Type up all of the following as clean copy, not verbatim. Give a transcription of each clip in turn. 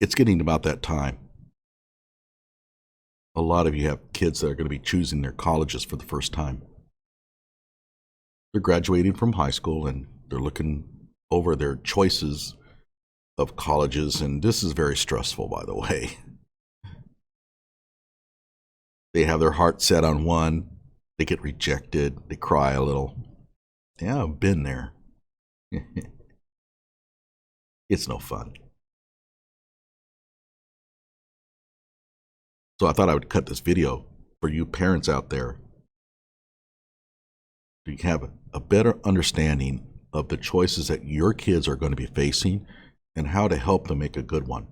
It's getting about that time. A lot of you have kids that are going to be choosing their colleges for the first time. They're graduating from high school and they're looking over their choices of colleges, and this is very stressful, by the way. They have their heart set on one, they get rejected, they cry a little. Yeah, I've been there. It's no fun. So I thought I would cut this video for you parents out there to have a better understanding of the choices that your kids are going to be facing and how to help them make a good one.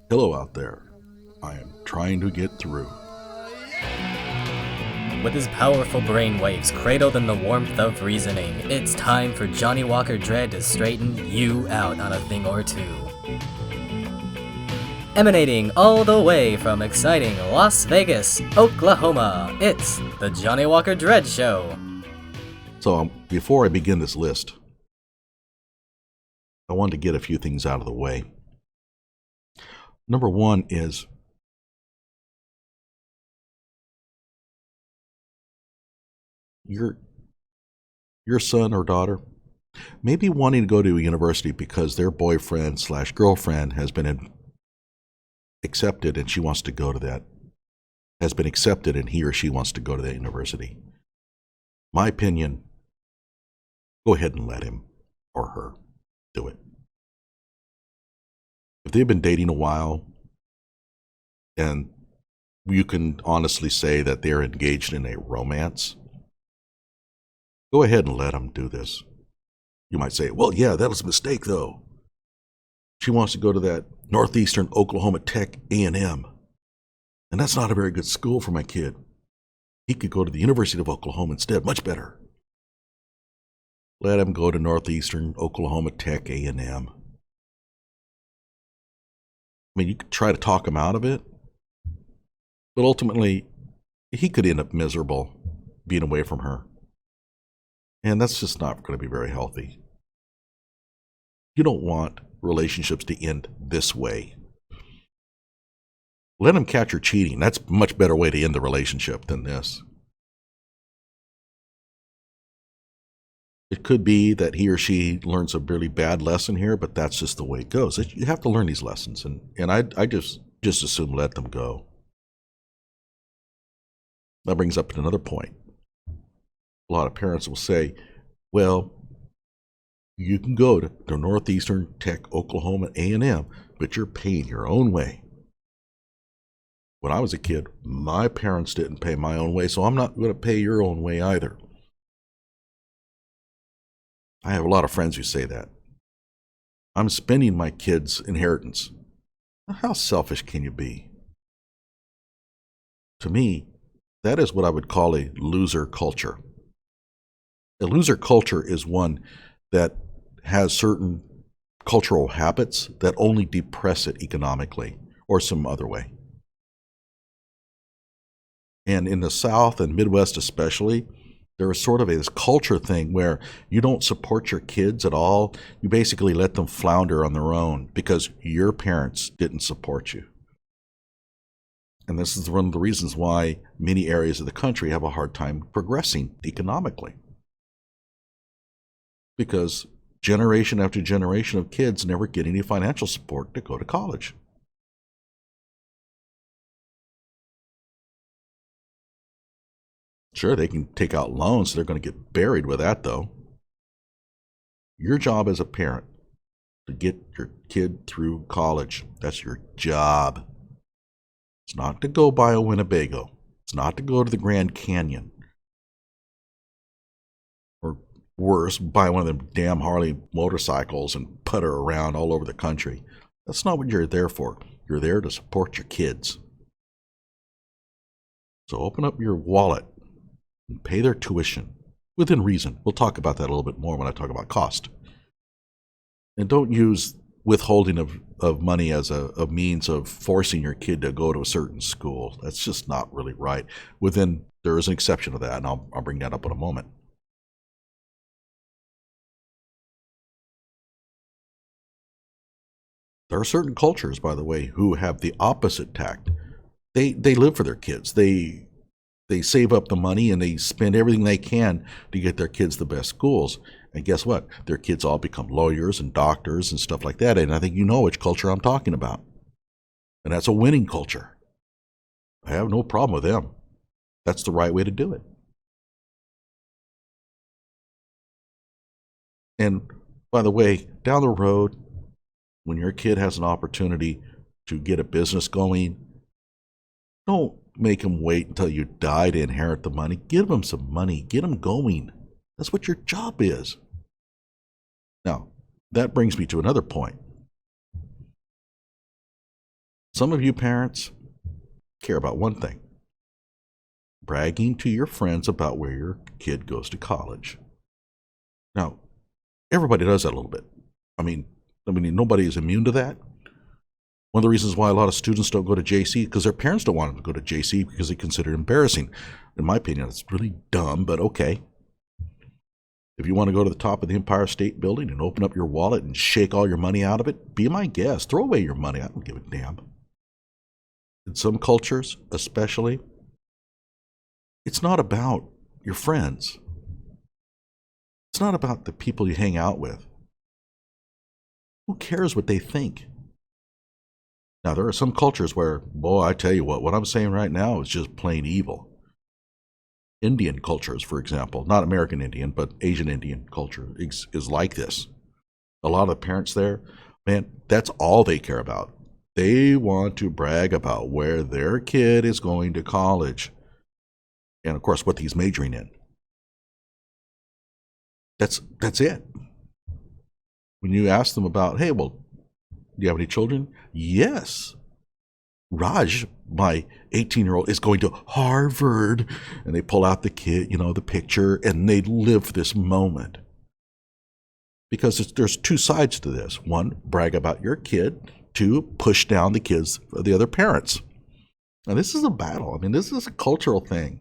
Hello out there. I am trying to get through. With his powerful brainwaves cradled in the warmth of reasoning, it's time for Johnny Walker Dread to straighten you out on a thing or two. Emanating all the way from exciting Las Vegas, Oklahoma, it's the Johnny Walker Dread Show. So before I begin this list, I wanted to get a few things out of the way. Number one is your son or daughter may be wanting to go to a university because their boyfriend/girlfriend has been accepted and she wants to go to that, has been accepted and he or she wants to go to that university. My opinion, go ahead and let him or her do it. If they've been dating a while and you can honestly say that they're engaged in a romance, go ahead and let them do this. You might say, well, yeah, that was a mistake though. She wants to go to that Northeastern Oklahoma Tech A&M. And that's not a very good school for my kid. He could go to the University of Oklahoma instead, much better. Let him go to Northeastern Oklahoma Tech A&M. I mean, you could try to talk him out of it, but ultimately, he could end up miserable being away from her. And that's just not going to be very healthy. You don't want relationships to end this way. Let him catch her cheating. That's a much better way to end the relationship than this. It could be that he or she learns a really bad lesson here, but that's just the way it goes. You have to learn these lessons, and I just assume let them go. That brings up another point. A lot of parents will say, well, you can go to Northeastern Tech Oklahoma A&M, but you're paying your own way. When I was a kid, my parents didn't pay my own way, so I'm not going to pay your own way either. I have a lot of friends who say that. I'm spending my kids' inheritance. How selfish can you be? To me, that is what I would call a loser culture. A loser culture is one that has certain cultural habits that only depress it economically or some other way. And in the South and Midwest especially, there is sort of this culture thing where you don't support your kids at all. You basically let them flounder on their own because your parents didn't support you. And this is one of the reasons why many areas of the country have a hard time progressing economically. Because generation after generation of kids never get any financial support to go to college. Sure, they can take out loans, so they're going to get buried with that, though. Your job as a parent to get your kid through college. That's your job. It's not to go buy a Winnebago. It's not to go to the Grand Canyon. Or worse, buy one of them damn Harley motorcycles and putter around all over the country. That's not what you're there for. You're there to support your kids. So open up your wallet and pay their tuition within reason. We'll talk about that a little bit more when I talk about cost. And don't use withholding of money as a means of forcing your kid to go to a certain school. That's just not really right. There is an exception to that, and I'll bring that up in a moment. There are certain cultures, by the way, who have the opposite tact. They live for their kids. They save up the money and they spend everything they can to get their kids the best schools. And guess what? Their kids all become lawyers and doctors and stuff like that. And I think you know which culture I'm talking about. And that's a winning culture. I have no problem with them. That's the right way to do it. And by the way, down the road, when your kid has an opportunity to get a business going, don't make them wait until you die to inherit the money. Give them some money. Get them going. That's what your job is. Now, that brings me to another point. Some of you parents care about one thing: bragging to your friends about where your kid goes to college. Now, everybody does that a little bit. I mean, nobody is immune to that. One of the reasons why a lot of students don't go to JC because their parents don't want them to go to JC because they consider it embarrassing. In my opinion, it's really dumb, but okay. If you want to go to the top of the Empire State Building and open up your wallet and shake all your money out of it, be my guest. Throw away your money. I don't give a damn. In some cultures, especially, it's not about your friends. It's not about the people you hang out with. Who cares what they think? Now, there are some cultures where, boy, I tell you what I'm saying right now is just plain evil. Indian cultures, for example, not American Indian, but Asian Indian culture is like this. A lot of the parents there, man, that's all they care about. They want to brag about where their kid is going to college. And, of course, what he's majoring in. That's it. When you ask them about, hey, well, do you have any children? Yes. Raj, my 18-year-old, is going to Harvard. And they pull out the kid, the picture, and they live this moment. Because there's two sides to this. One, brag about your kid. Two, push down the kids of the other parents. Now, this is a battle. I mean, this is a cultural thing.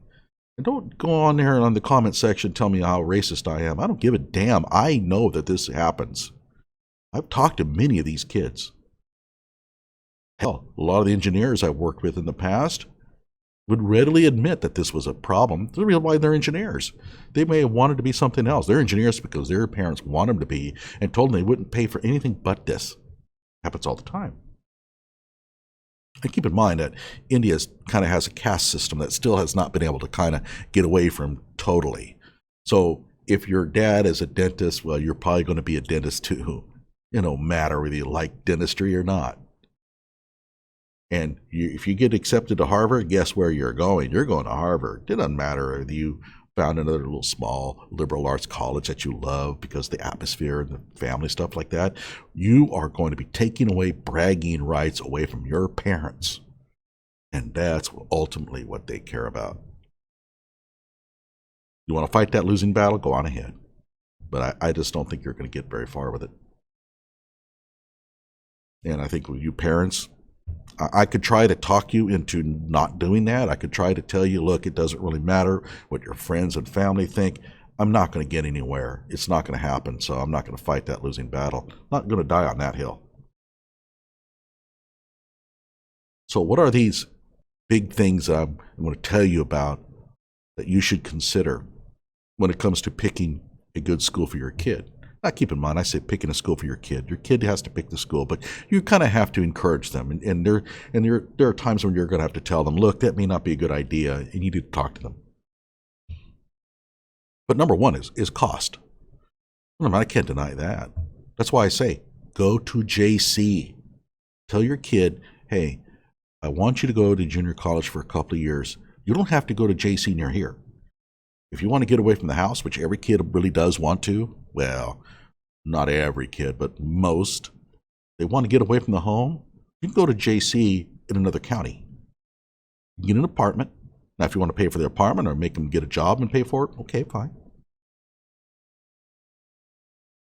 And don't go on there on the comment section and tell me how racist I am. I don't give a damn. I know that this happens. I've talked to many of these kids. Hell, a lot of the engineers I've worked with in the past would readily admit that this was a problem. The reason why they're engineers. They may have wanted to be something else. They're engineers because their parents want them to be and told them they wouldn't pay for anything but this. Happens all the time. And keep in mind that India kind of has a caste system that still has not been able to kind of get away from totally. So if your dad is a dentist, well, you're probably going to be a dentist too. Matter whether you like dentistry or not. And if you get accepted to Harvard, guess where you're going? You're going to Harvard. It doesn't matter if you found another little small liberal arts college that you love because the atmosphere and the family stuff like that. You are going to be taking away bragging rights away from your parents. And that's ultimately what they care about. You want to fight that losing battle? Go on ahead. But I just don't think you're going to get very far with it. And I think with you parents, I could try to talk you into not doing that. I could try to tell you, look, it doesn't really matter what your friends and family think. I'm not going to get anywhere. It's not going to happen, so I'm not going to fight that losing battle. I'm not going to die on that hill. So what are these big things I'm going to tell you about that you should consider when it comes to picking a good school for your kid? Now, keep in mind, I say picking a school for your kid. Your kid has to pick the school, but you kind of have to encourage them. And there are times when you're going to have to tell them, look, that may not be a good idea, and you need to talk to them. But number one is cost. I can't deny that. That's why I say, go to JC. Tell your kid, hey, I want you to go to junior college for a couple of years. You don't have to go to JC near here. If you want to get away from the house, which every kid really does want to, well, not every kid, but most, they want to get away from the home, you can go to JC in another county. You get an apartment. Now, if you want to pay for the apartment or make them get a job and pay for it, okay, fine.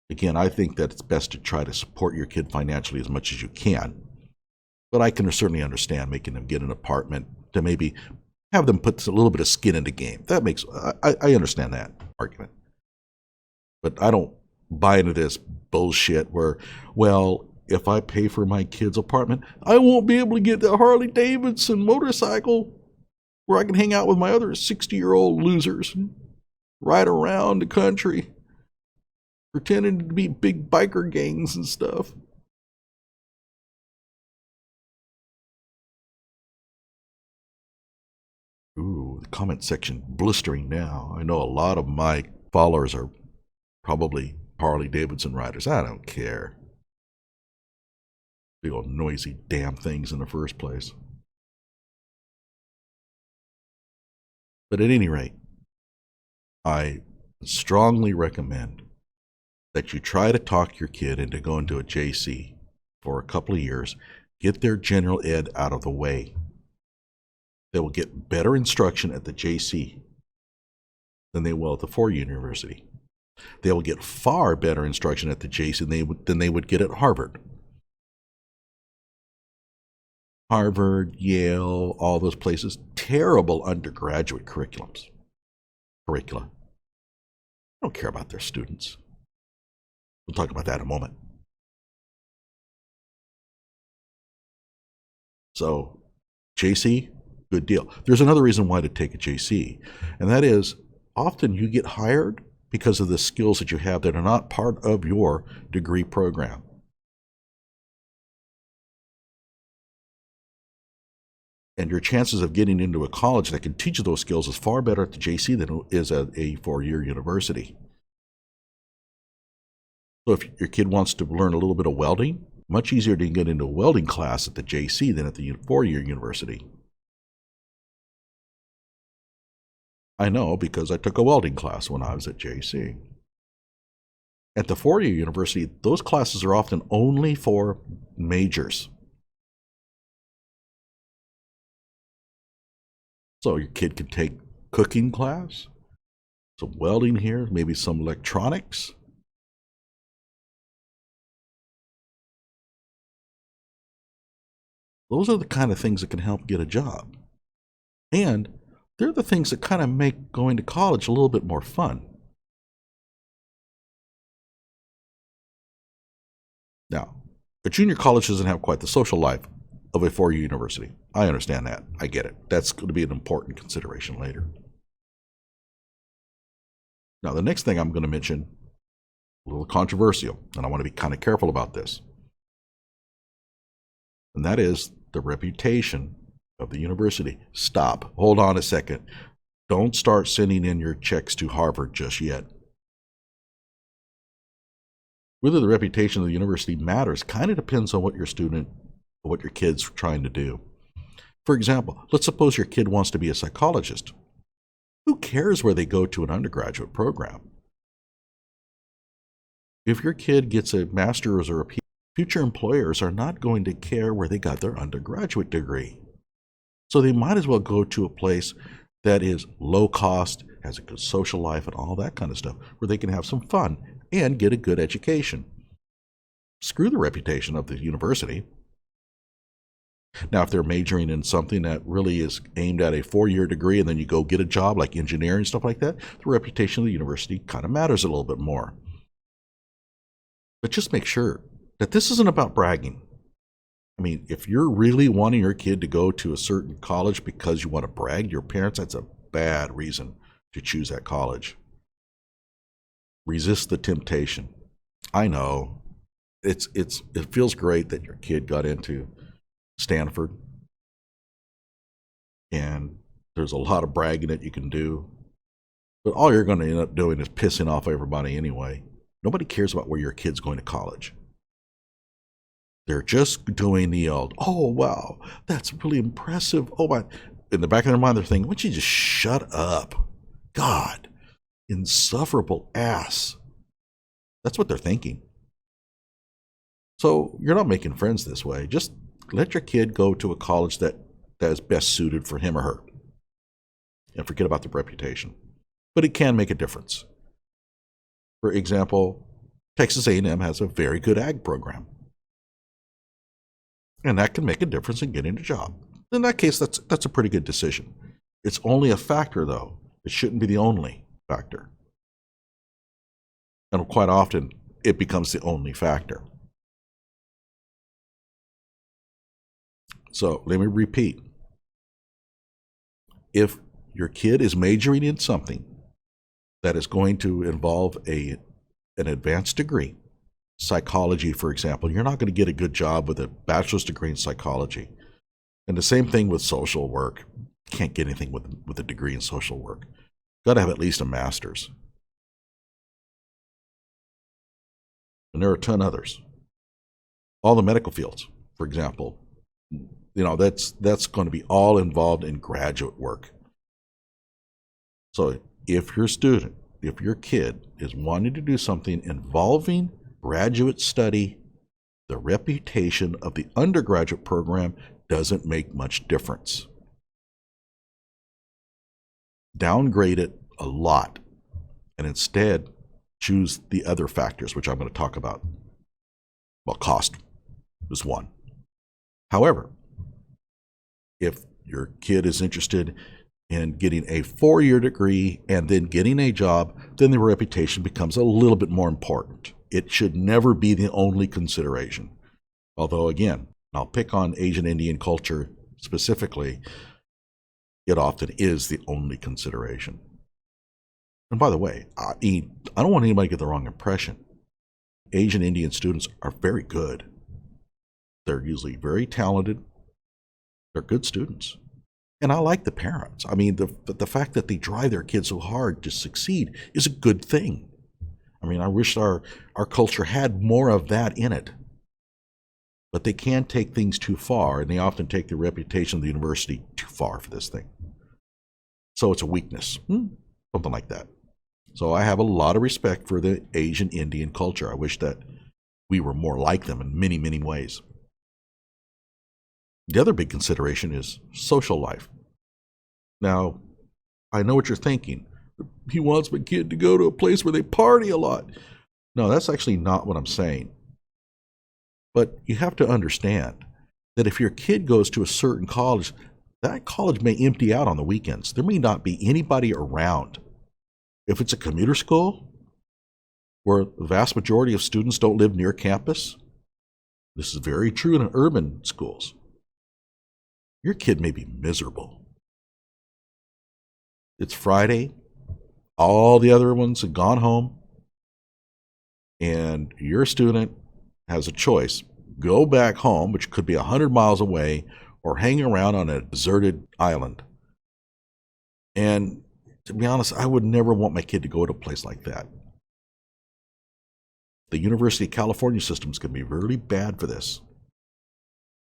Again, I think that it's best to try to support your kid financially as much as you can. But I can certainly understand making them get an apartment to maybe have them put a little bit of skin in the game. I understand that argument. But I don't buy into this bullshit where, well, if I pay for my kid's apartment, I won't be able to get the Harley Davidson motorcycle where I can hang out with my other 60-year-old losers and ride around the country pretending to be big biker gangs and stuff. Ooh, the comment section blistering now. I know a lot of my followers are probably Harley Davidson riders. I don't care. Big old noisy damn things in the first place. But at any rate, I strongly recommend that you try to talk your kid into going to a JC for a couple of years. Get their general ed out of the way. They will get better instruction at the JC than they will at the four-year university. They will get far better instruction at the JC than they would get at Harvard. Harvard, Yale, all those places, terrible undergraduate curricula. I don't care about their students. We'll talk about that in a moment. So, JC, good deal. There's another reason why to take a JC, and that is often you get hired because of the skills that you have that are not part of your degree program. And your chances of getting into a college that can teach you those skills is far better at the JC than it is at a four-year university. So if your kid wants to learn a little bit of welding, much easier to get into a welding class at the JC than at the four-year university. I know because I took a welding class when I was at JC. At the four-year university, those classes are often only for majors. So your kid can take cooking class, some welding here, maybe some electronics. Those are the kind of things that can help get a job. And they're the things that kind of make going to college a little bit more fun. Now, a junior college doesn't have quite the social life of a four-year university. I understand that. I get it. That's going to be an important consideration later. Now, the next thing I'm going to mention, a little controversial, and I want to be kind of careful about this. And that is the reputation of the university. Stop. Hold on a second. Don't start sending in your checks to Harvard just yet. Whether the reputation of the university matters kind of depends on what your kid's trying to do. For example, let's suppose your kid wants to be a psychologist. Who cares where they go to an undergraduate program? If your kid gets a master's or a PhD, future employers are not going to care where they got their undergraduate degree. So they might as well go to a place that is low cost, has a good social life and all that kind of stuff, where they can have some fun and get a good education. Screw the reputation of the university. Now, if they're majoring in something that really is aimed at a four-year degree and then you go get a job like engineering and stuff like that, the reputation of the university kind of matters a little bit more. But just make sure that this isn't about bragging. I mean, if you're really wanting your kid to go to a certain college because you want to brag to your parents, that's a bad reason to choose that college. Resist the temptation. I know it feels great that your kid got into Stanford, and there's a lot of bragging that you can do, but all you're going to end up doing is pissing off everybody anyway. Nobody cares about where your kid's going to college. They're just doing the old, oh, wow, that's really impressive. Oh, my. In the back of their mind, they're thinking, why don't you just shut up? God, insufferable ass. That's what they're thinking. So you're not making friends this way. Just let your kid go to a college that is best suited for him or her. And forget about the reputation. But it can make a difference. For example, Texas A&M has a very good ag program. And that can make a difference in getting a job. In that case, that's a pretty good decision. It's only a factor, though. It shouldn't be the only factor. And quite often, it becomes the only factor. So let me repeat. If your kid is majoring in something that is going to involve an advanced degree, psychology, for example, you're not going to get a good job with a bachelor's degree in psychology. And the same thing with social work. You can't get anything with a degree in social work. Got to have at least a master's. And there are a ton others. All the medical fields, for example, that's going to be all involved in graduate work. So if your kid is wanting to do something involving graduate study, the reputation of the undergraduate program doesn't make much difference. Downgrade it a lot, and instead choose the other factors, which I'm going to talk about. Well, cost is one. However, if your kid is interested in getting a 4-year degree and then getting a job, then the reputation becomes a little bit more important. It should never be the only consideration. Although, again, I'll pick on Asian Indian culture specifically, it often is the only consideration. And by the way, I don't want anybody to get the wrong impression. Asian Indian students are very good. They're usually very talented. They're good students. And I like the parents. I mean, the fact that they drive their kids so hard to succeed is a good thing. I mean, I wish our culture had more of that in it. But they can take things too far, and they often take the reputation of the university too far for this thing. So it's a weakness, something like that. So I have a lot of respect for the Asian Indian culture. I wish that we were more like them in many, many ways. The other big consideration is social life. Now, I know what you're thinking. He wants my kid to go to a place where they party a lot. No, that's actually not what I'm saying. But you have to understand that if your kid goes to a certain college, that college may empty out on the weekends. There may not be anybody around. If it's a commuter school, where the vast majority of students don't live near campus, this is very true in urban schools, your kid may be miserable. It's Friday, all the other ones have gone home, and your student has a choice. Go back home, which could be 100 miles away, or hang around on a deserted island. And to be honest, I would never want my kid to go to a place like that. The University of California system is going to be really bad for this.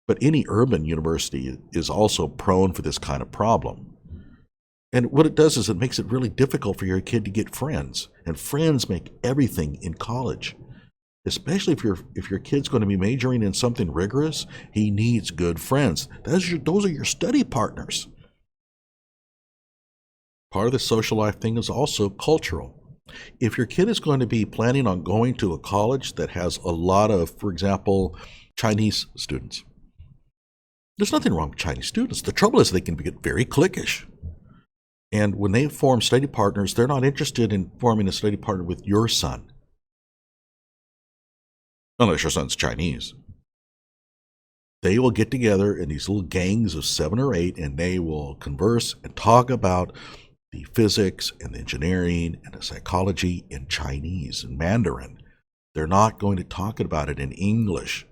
But any urban university is also prone for this kind of problem. And what it does is it makes it really difficult for your kid to get friends. And friends make everything in college. Especially if your kid's going to be majoring in something rigorous, he needs good friends. Those are your study partners. Part of the social life thing is also cultural. If your kid is going to be planning on going to a college that has a lot of, for example, Chinese students, there's nothing wrong with Chinese students. The trouble is they can get very cliquish. And when they form study partners, they're not interested in forming a study partner with your son. Unless your son's Chinese. They will get together in these little gangs of 7 or 8, and they will converse and talk about the physics and the engineering and the psychology in Chinese and Mandarin. They're not going to talk about it in English.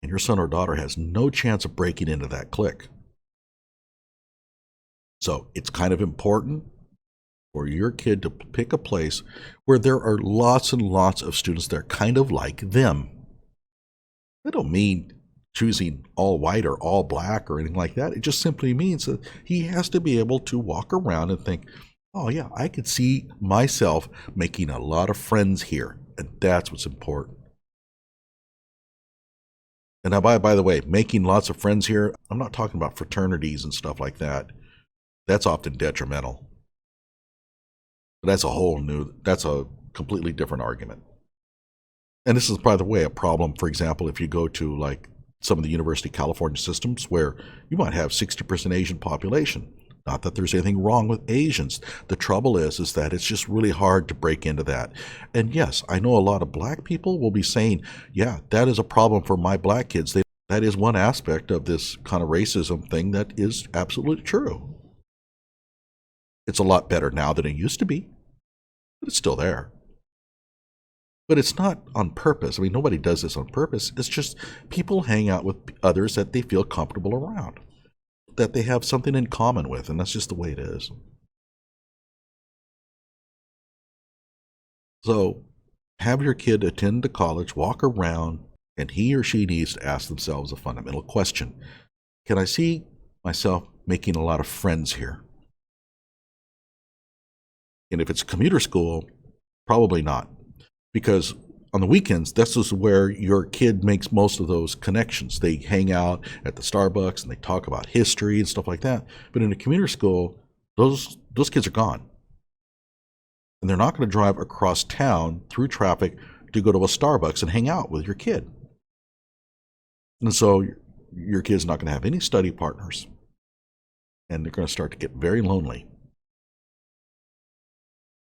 And your son or daughter has no chance of breaking into that clique. So it's kind of important for your kid to pick a place where there are lots and lots of students that are kind of like them. I don't mean choosing all white or all black or anything like that. It just simply means that he has to be able to walk around and think, oh yeah, I could see myself making a lot of friends here. And that's what's important. And now, by the way, making lots of friends here, I'm not talking about fraternities and stuff like that. That's often detrimental. But that's a completely different argument. And this is, by the way, a problem, for example, if you go to like some of the University of California systems where you might have 60% Asian population. Not that there's anything wrong with Asians. The trouble is that it's just really hard to break into that. And yes, I know a lot of black people will be saying, yeah, that is a problem for my black kids. They That is one aspect of this kind of racism thing that is absolutely true. It's a lot better now than it used to be, but it's still there. But it's not on purpose. I mean, nobody does this on purpose. It's just people hang out with others that they feel comfortable around, that they have something in common with, and that's just the way it is. So have your kid attend to college, walk around, and he or she needs to ask themselves a fundamental question. Can I see myself making a lot of friends here? And if it's a commuter school, probably not. Because on the weekends, this is where your kid makes most of those connections. They hang out at the Starbucks and they talk about history and stuff like that. But in a commuter school, those kids are gone. And they're not going to drive across town through traffic to go to a Starbucks and hang out with your kid. And so your kid's not going to have any study partners. And they're going to start to get very lonely.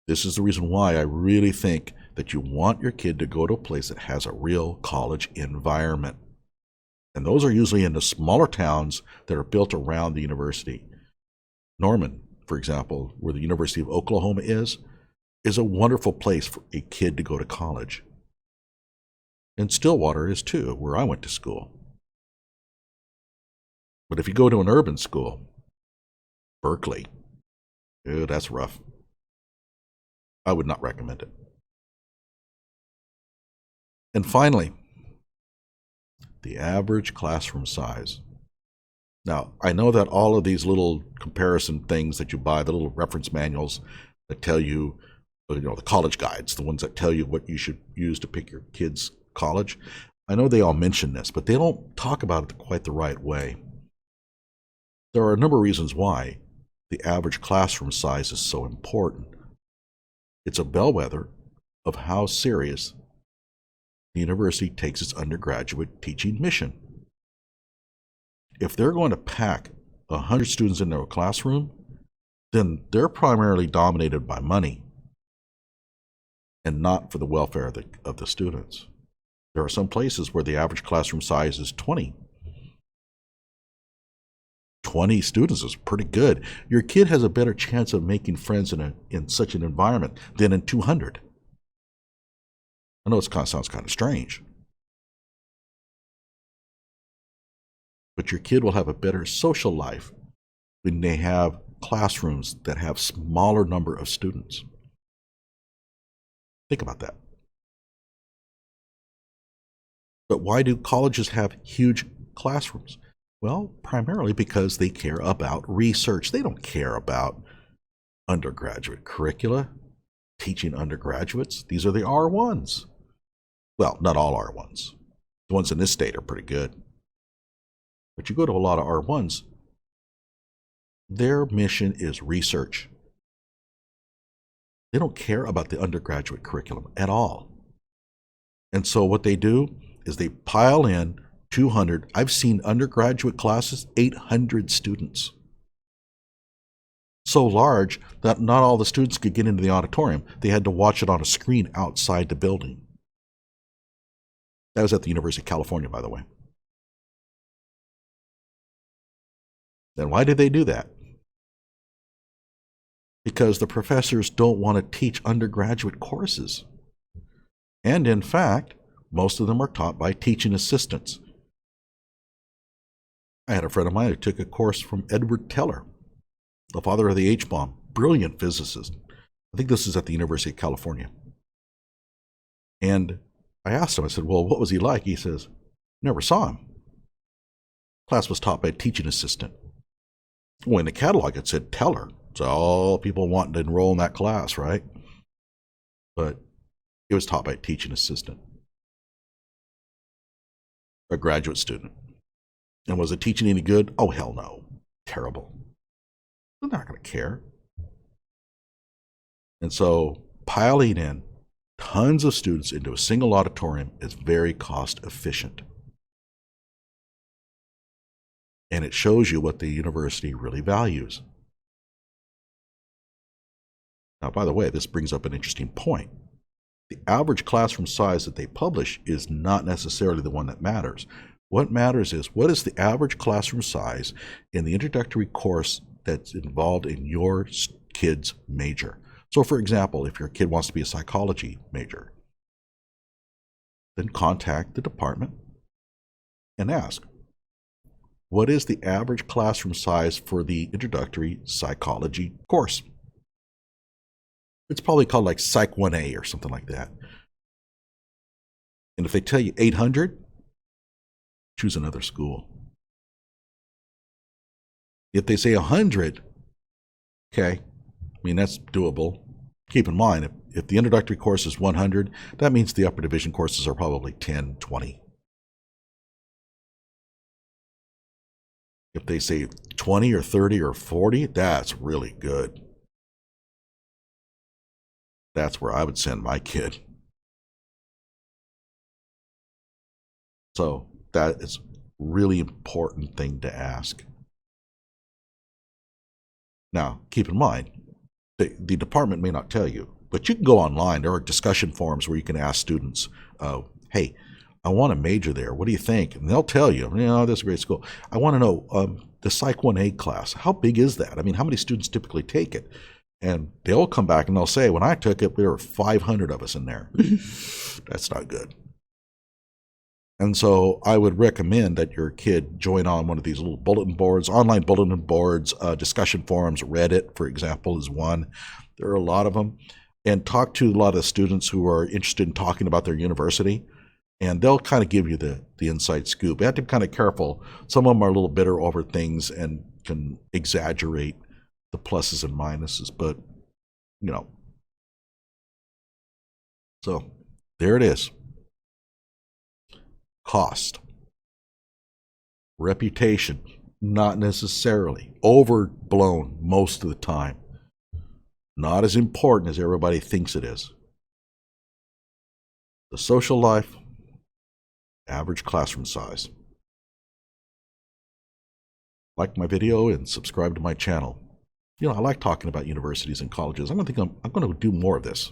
This is the reason why I really think that you want your kid to go to a place that has a real college environment. And those are usually in the smaller towns that are built around the university. Norman, for example, where the University of Oklahoma is a wonderful place for a kid to go to college. And Stillwater is too, where I went to school. But if you go to an urban school, Berkeley, that's rough. I would not recommend it. And finally, the average classroom size. Now, I know that all of these little comparison things that you buy, the little reference manuals that tell you, the college guides, the ones that tell you what you should use to pick your kid's college, I know they all mention this, but they don't talk about it quite the right way. There are a number of reasons why the average classroom size is so important. It's a bellwether of how serious the university takes its undergraduate teaching mission. If they're going to pack 100 students into a classroom, then they're primarily dominated by money and not for the welfare of the students. There are some places where the average classroom size is 20. 20 students is pretty good. Your kid has a better chance of making friends in such an environment than in 200. I know it sounds kind of strange. But your kid will have a better social life when they have classrooms that have smaller number of students. Think about that. But why do colleges have huge classrooms? Well, primarily because they care about research. They don't care about undergraduate curricula, teaching undergraduates. These are the R1s. Well, not all R1s. The ones in this state are pretty good. But you go to a lot of R1s, their mission is research. They don't care about the undergraduate curriculum at all. And so what they do is they pile in 200. I've seen undergraduate classes, 800 students. So large that not all the students could get into the auditorium. They had to watch it on a screen outside the building. That was at the University of California, by the way. Then why did they do that? Because the professors don't want to teach undergraduate courses. And in fact, most of them are taught by teaching assistants. I had a friend of mine who took a course from Edward Teller, the father of the H-bomb, brilliant physicist. I think this is at the University of California. And I asked him, I said, well, what was he like? He says, never saw him. Class was taught by a teaching assistant. Well, in the catalog it said Teller. So all people wanting to enroll in that class, right? But it was taught by a teaching assistant, a graduate student. And was it teaching any good? Oh, hell no. Terrible. They're not going to care. And so piling in tons of students into a single auditorium is very cost efficient. And it shows you what the university really values. Now, by the way, this brings up an interesting point. The average classroom size that they publish is not necessarily the one that matters. What matters is, what is the average classroom size in the introductory course that's involved in your kid's major? So for example, if your kid wants to be a psychology major, then contact the department and ask, what is the average classroom size for the introductory psychology course? It's probably called like Psych 1A or something like that. And if they tell you 800, choose another school. If they say 100, okay, I mean, that's doable. Keep in mind, if the introductory course is 100, that means the upper division courses are probably 10, 20. If they say 20 or 30 or 40, that's really good. That's where I would send my kid. So that is a really important thing to ask. Now, keep in mind, the department may not tell you, but you can go online. There are discussion forums where you can ask students, hey, I want to major there. What do you think? And they'll tell you, this is a great school. I want to know the Psych 1A class. How big is that? I mean, how many students typically take it? And they'll come back and they'll say, when I took it, there were 500 of us in there. That's not good. And so I would recommend that your kid join on one of these little bulletin boards, online bulletin boards, discussion forums. Reddit, for example, is one. There are a lot of them. And talk to a lot of students who are interested in talking about their university. And they'll kind of give you the inside scoop. You have to be kind of careful. Some of them are a little bitter over things and can exaggerate the pluses and minuses. But, so there it is. Cost. Reputation, not necessarily. Overblown most of the time. Not as important as everybody thinks it is. The social life, average classroom size. Like my video and subscribe to my channel. I like talking about universities and colleges. I'm going to do more of this.